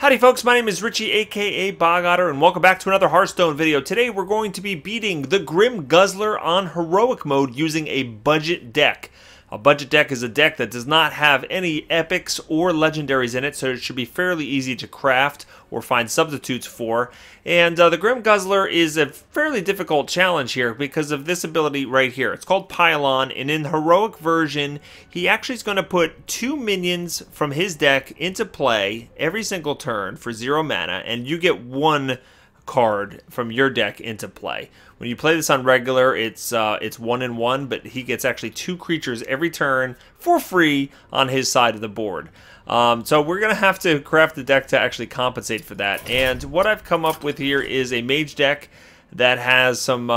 Howdy folks, my name is Richie aka Bog Otter and welcome back to another Hearthstone video. Today we're going to be beating the Grim Guzzler on heroic mode using a budget deck. A budget deck is a deck that does not have any epics or legendaries in it, so it should be fairly easy to craft or find substitutes for. And the Grim Guzzler is a fairly difficult challenge here because of this ability right here. It's called Pylon, and in the heroic version, he actually is going to put 2 minions from his deck into play every single turn for 0 mana, and you get 1 card from your deck into play. When you play this on regular, it's 1-1, but he gets actually 2 creatures every turn for free on his side of the board. So we're going to have to craft the deck to actually compensate for that. And what I've come up with here is a mage deck that has some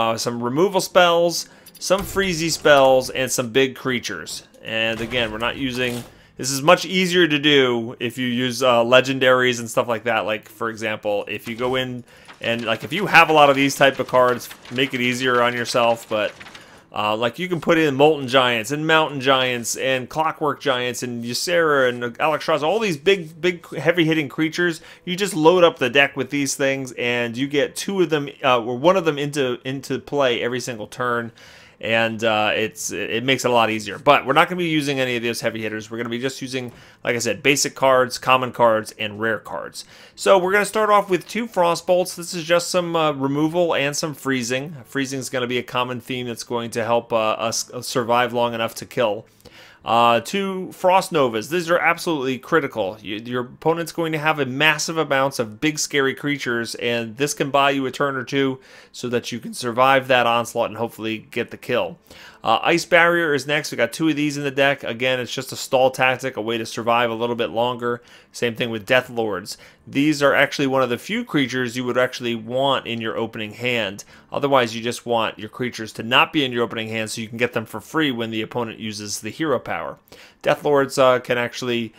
removal spells, some freezy spells, and some big creatures. And again, we're not using... This is much easier to do if you use legendaries and stuff like that. Like, for example, if you go in and, like, if you have a lot of these type of cards, make it easier on yourself. But, like, you can put in Molten Giants and Mountain Giants and Clockwork Giants and Ysera and Alexstrasza, all these big, heavy-hitting creatures. You just load up the deck with these things, and you get 2 of them, or 1 of them into play every single turn. And it makes it a lot easier. But we're not going to be using any of those heavy hitters. We're going to be just using, like I said, basic cards, common cards, and rare cards. So we're going to start off with 2 Frost Bolts. This is just some removal and some freezing. Freezing is going to be a common theme that's going to help us survive long enough to kill. 2 Frost Novas. These are absolutely critical. Your opponent's going to have a massive amounts of big scary creatures, and this can buy you a turn or 2 so that you can survive that onslaught and hopefully get the kill. Ice Barrier is next. We got 2 of these in the deck. Again, it's just a stall tactic, a way to survive a little bit longer. Same thing with Death Lords. These are actually one of the few creatures you would actually want in your opening hand. Otherwise, you just want your creatures to not be in your opening hand so you can get them for free when the opponent uses the hero power. Death Lords can actually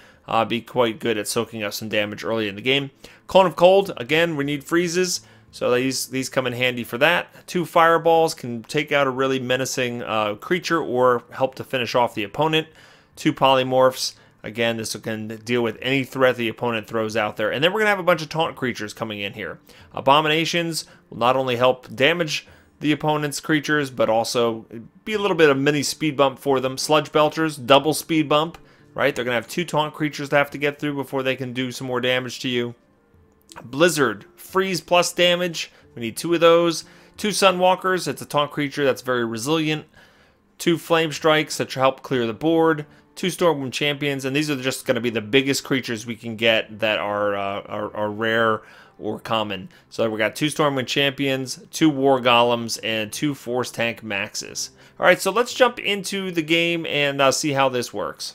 be quite good at soaking up some damage early in the game. Clone of Cold, again, we need freezes. So these come in handy for that. 2 Fireballs can take out a really menacing creature or help to finish off the opponent. 2 Polymorphs. Again, this can deal with any threat the opponent throws out there. And then we're going to have a bunch of taunt creatures coming in here. Abominations will not only help damage the opponent's creatures, but also be a little bit of mini speed bump for them. Sludge Belchers, double speed bump, right? They're going to have 2 taunt creatures to have to get through before they can do some more damage to you. Blizzard, freeze plus damage. We need 2 of those. 2 Sunwalkers, it's a taunt creature that's very resilient. 2 Flame Strikes that help clear the board. 2 Stormwind Champions, and these are just going to be the biggest creatures we can get that are rare or common. So we got 2 Stormwind Champions, 2 War Golems, and 2 Force Tank Maxes. Alright, so let's jump into the game and see how this works.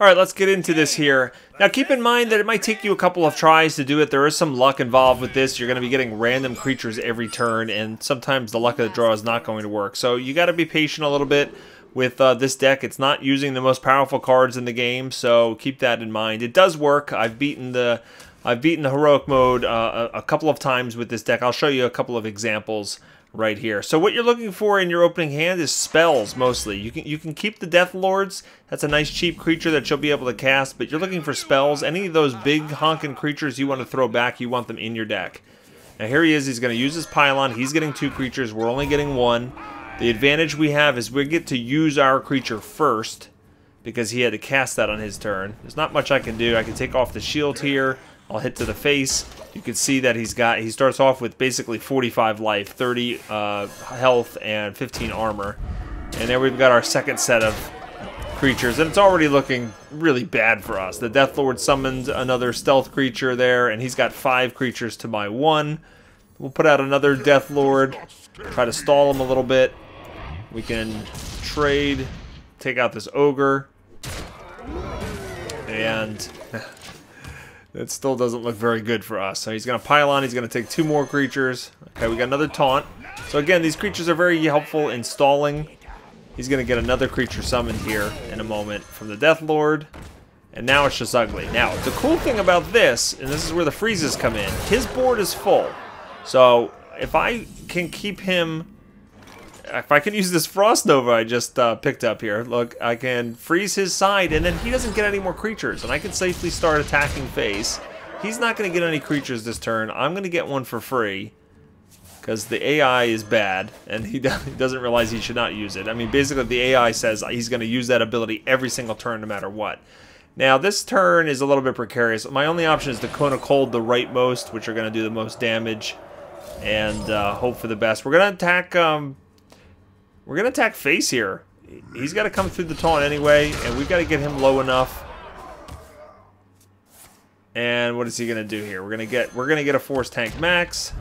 Alright, let's get into this here. Now keep in mind that it might take you a couple of tries to do it. There is some luck involved with this. You're going to be getting random creatures every turn, and sometimes the luck of the draw is not going to work. So you got to be patient a little bit with this deck. It's not using the most powerful cards in the game, so keep that in mind. It does work. I've beaten the heroic mode a couple of times with this deck. I'll show you a couple of examples right here. So what you're looking for in your opening hand is spells mostly. You can keep the Death Lords. That's a nice cheap creature that you'll be able to cast, but you're looking for spells. Any of those big honking creatures you want to throw back, you want them in your deck. Now here he is. He's going to use his Pylon. He's getting 2 creatures. We're only getting 1. The advantage we have is we get to use our creature first because he had to cast that on his turn. There's not much I can do. I can take off the shield here. I'll hit to the face. You can see that he starts off with basically 45 life, 30 health, and 15 armor. And there we've got our second set of creatures, and it's already looking really bad for us. The Death Lord summoned another stealth creature there, and he's got 5 creatures to my 1. We'll put out another Death Lord, try to stall him a little bit. We can trade, take out this Ogre, and it still doesn't look very good for us. So he's going to Pylon. He's going to take 2 more creatures. Okay, we got another Taunt. So again, these creatures are very helpful in stalling. He's going to get another creature summoned here in a moment from the Death Lord. And now it's just ugly. Now, the cool thing about this, and this is where the freezes come in, his board is full. So if I can keep him if I can use this Frost Nova I just picked up here, look, I can freeze his side, and then he doesn't get any more creatures, and I can safely start attacking face. He's not going to get any creatures this turn. I'm going to get one for free, because the AI is bad, and he doesn't realize he should not use it. I mean, basically, the AI says he's going to use that ability every single turn, no matter what. Now, this turn is a little bit precarious. My only option is to Cone of Cold the rightmost, which are going to do the most damage, and hope for the best. We're going to attack face here. He's got to come through the taunt anyway, and we've got to get him low enough. And what is he going to do here? We're going to get a Force Tank Max.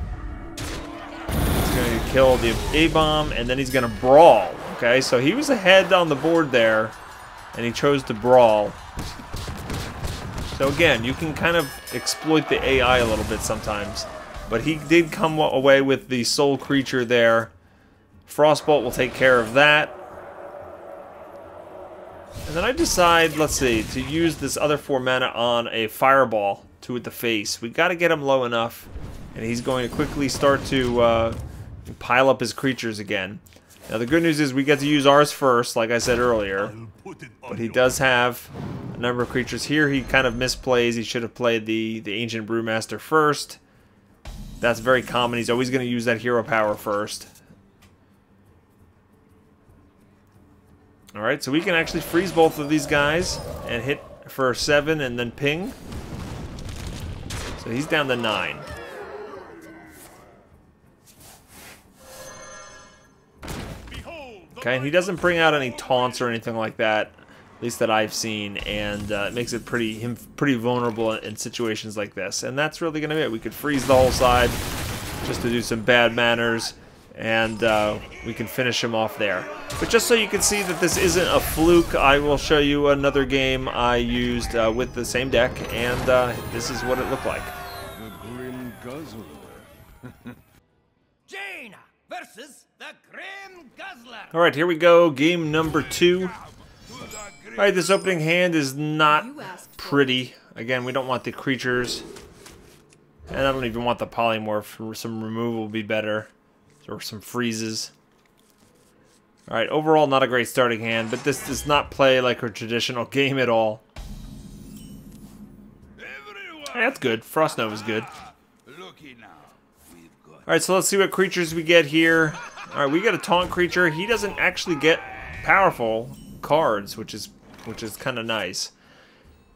He's going to kill the A-Bomb, and then he's going to Brawl. Okay, so he was ahead on the board there, and he chose to Brawl. So again, you can kind of exploit the AI a little bit sometimes. But he did come away with the Soul Creature there. Frostbolt will take care of that. And then I decide, let's see, to use this other 4 mana on a Fireball to the face. We got to get him low enough, and he's going to quickly start to pile up his creatures again. Now the good news is we get to use ours first, like I said earlier. But he does have a number of creatures here. He kind of misplays. He should have played the Ancient Brewmaster first. That's very common. He's always going to use that hero power first. Alright, so we can actually freeze both of these guys and hit for 7 and then ping. So he's down to 9. Okay, and he doesn't bring out any taunts or anything like that, at least that I've seen, and it makes it pretty vulnerable in situations like this. And that's really going to be it. We could freeze the whole side just to do some bad manners, and we can finish him off there. But just so you can see that this isn't a fluke, I will show you another game I used with the same deck, and this is what it looked like. The Grim Guzzler. Jaina versus the Grim Guzzler. Alright, here we go. Game number 2. Alright, this opening hand is not pretty. Again, we don't want the creatures. And I don't even want the polymorph. Some removal would be better. Or some freezes. Alright, overall not a great starting hand, but this does not play like a traditional game at all. Hey, that's good. Frost Nova is good. Alright, so let's see what creatures we get here. Alright, we get a taunt creature. He doesn't actually get powerful cards, which is kind of nice.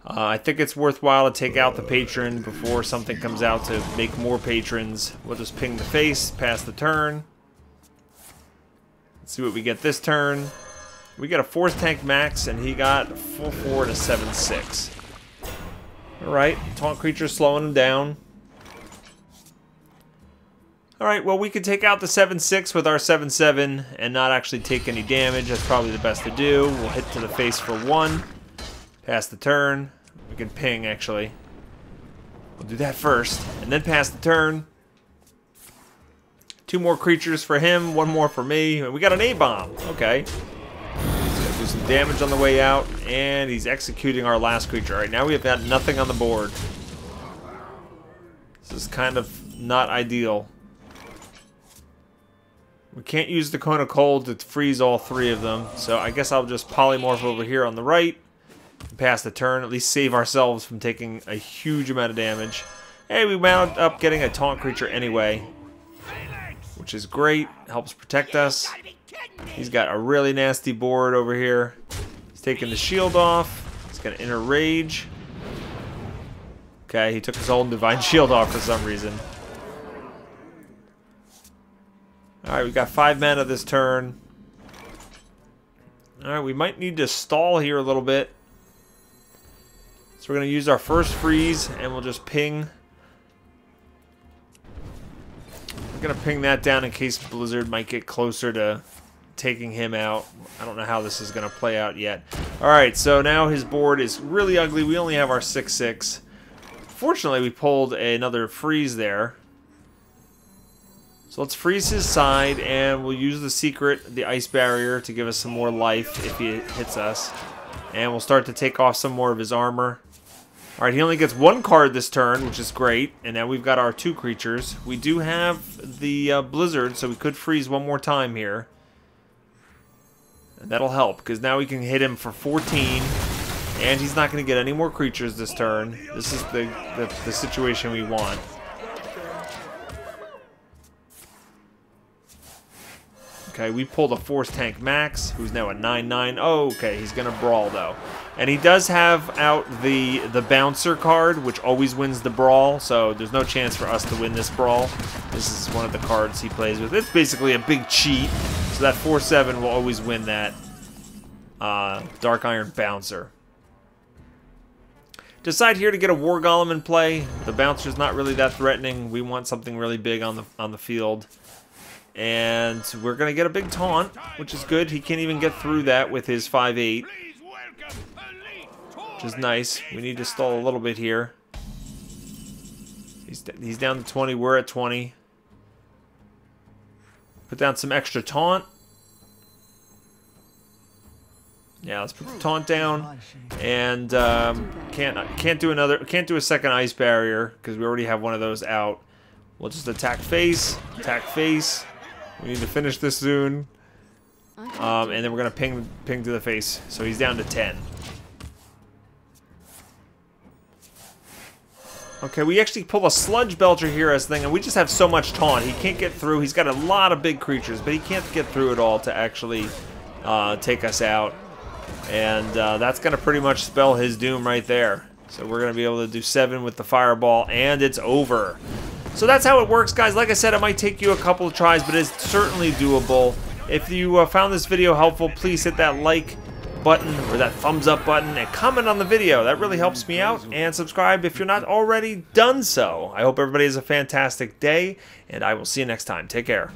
I think it's worthwhile to take out the patron before something comes out to make more patrons. We'll just ping the face, pass the turn. Let's see what we get this turn. We got a Force Tank Max, and he got a full 4 to 7/6. Alright, taunt creature slowing him down. Alright, well, we could take out the 7/6 with our 7/7 and not actually take any damage. That's probably the best to do. We'll hit to the face for 1. Pass the turn. We can ping, actually. We'll do that first, and then pass the turn. 2 more creatures for him, 1 more for me. And we got an A-Bomb. Okay. He's going to do some damage on the way out, and he's executing our last creature. All right, now we have got nothing on the board. This is kind of not ideal. We can't use the Cone of Cold to freeze all 3 of them, so I guess I'll just polymorph over here on the right. Pass the turn, at least save ourselves from taking a huge amount of damage. Hey, we wound up getting a taunt creature anyway, which is great, helps protect us. He's got a really nasty board over here. He's taking the shield off. He's got an Inner Rage. Okay, he took his old Divine Shield off for some reason. Alright, we got 5 mana this turn. Alright, we might need to stall here a little bit. So we're going to use our first freeze, and we'll just ping. We're going to ping that down in case Blizzard might get closer to taking him out. I don't know how this is going to play out yet. Alright, so now his board is really ugly. We only have our 6/6. Fortunately, we pulled another freeze there. So let's freeze his side, and we'll use the secret, the ice barrier, to give us some more life if he hits us. And we'll start to take off some more of his armor. Alright, he only gets 1 card this turn, which is great. And now we've got our 2 creatures. We do have the Blizzard, so we could freeze 1 more time here. And that'll help, because now we can hit him for 14. And he's not going to get any more creatures this turn. This is the situation we want. Okay, we pulled a Force Tank Max, who's now a 9/9. Oh, okay, he's going to Brawl, though. And he does have out the Bouncer card, which always wins the Brawl, so there's no chance for us to win this Brawl. This is one of the cards he plays with. It's basically a big cheat, so that 4/7 will always win that Dark Iron Bouncer. Decide here to get a War Golem in play. The Bouncer's not really that threatening. We want something really big on the field. And we're going to get a big taunt, which is good. He can't even get through that with his 5/8. Which is nice. We need to stall a little bit here. He's down to 20. We're at 20. Put down some extra taunt. Yeah, let's put the taunt down. And can't do a second ice barrier because we already have one of those out. We'll just attack face. Attack face. We need to finish this soon. And then we're gonna ping to the face. So he's down to 10. Okay, we actually pull a Sludge Belcher here as a thing, and we just have so much taunt. He can't get through. He's got a lot of big creatures, but he can't get through it all to actually take us out. And that's gonna pretty much spell his doom right there. So we're gonna be able to do 7 with the Fireball, and it's over. So that's how it works, guys. Like I said, it might take you a couple of tries, but it's certainly doable. If you found this video helpful, please hit that like button or that thumbs up button and comment on the video. That really helps me out. And subscribe if you're not already done so. I hope everybody has a fantastic day, and I will see you next time. Take care.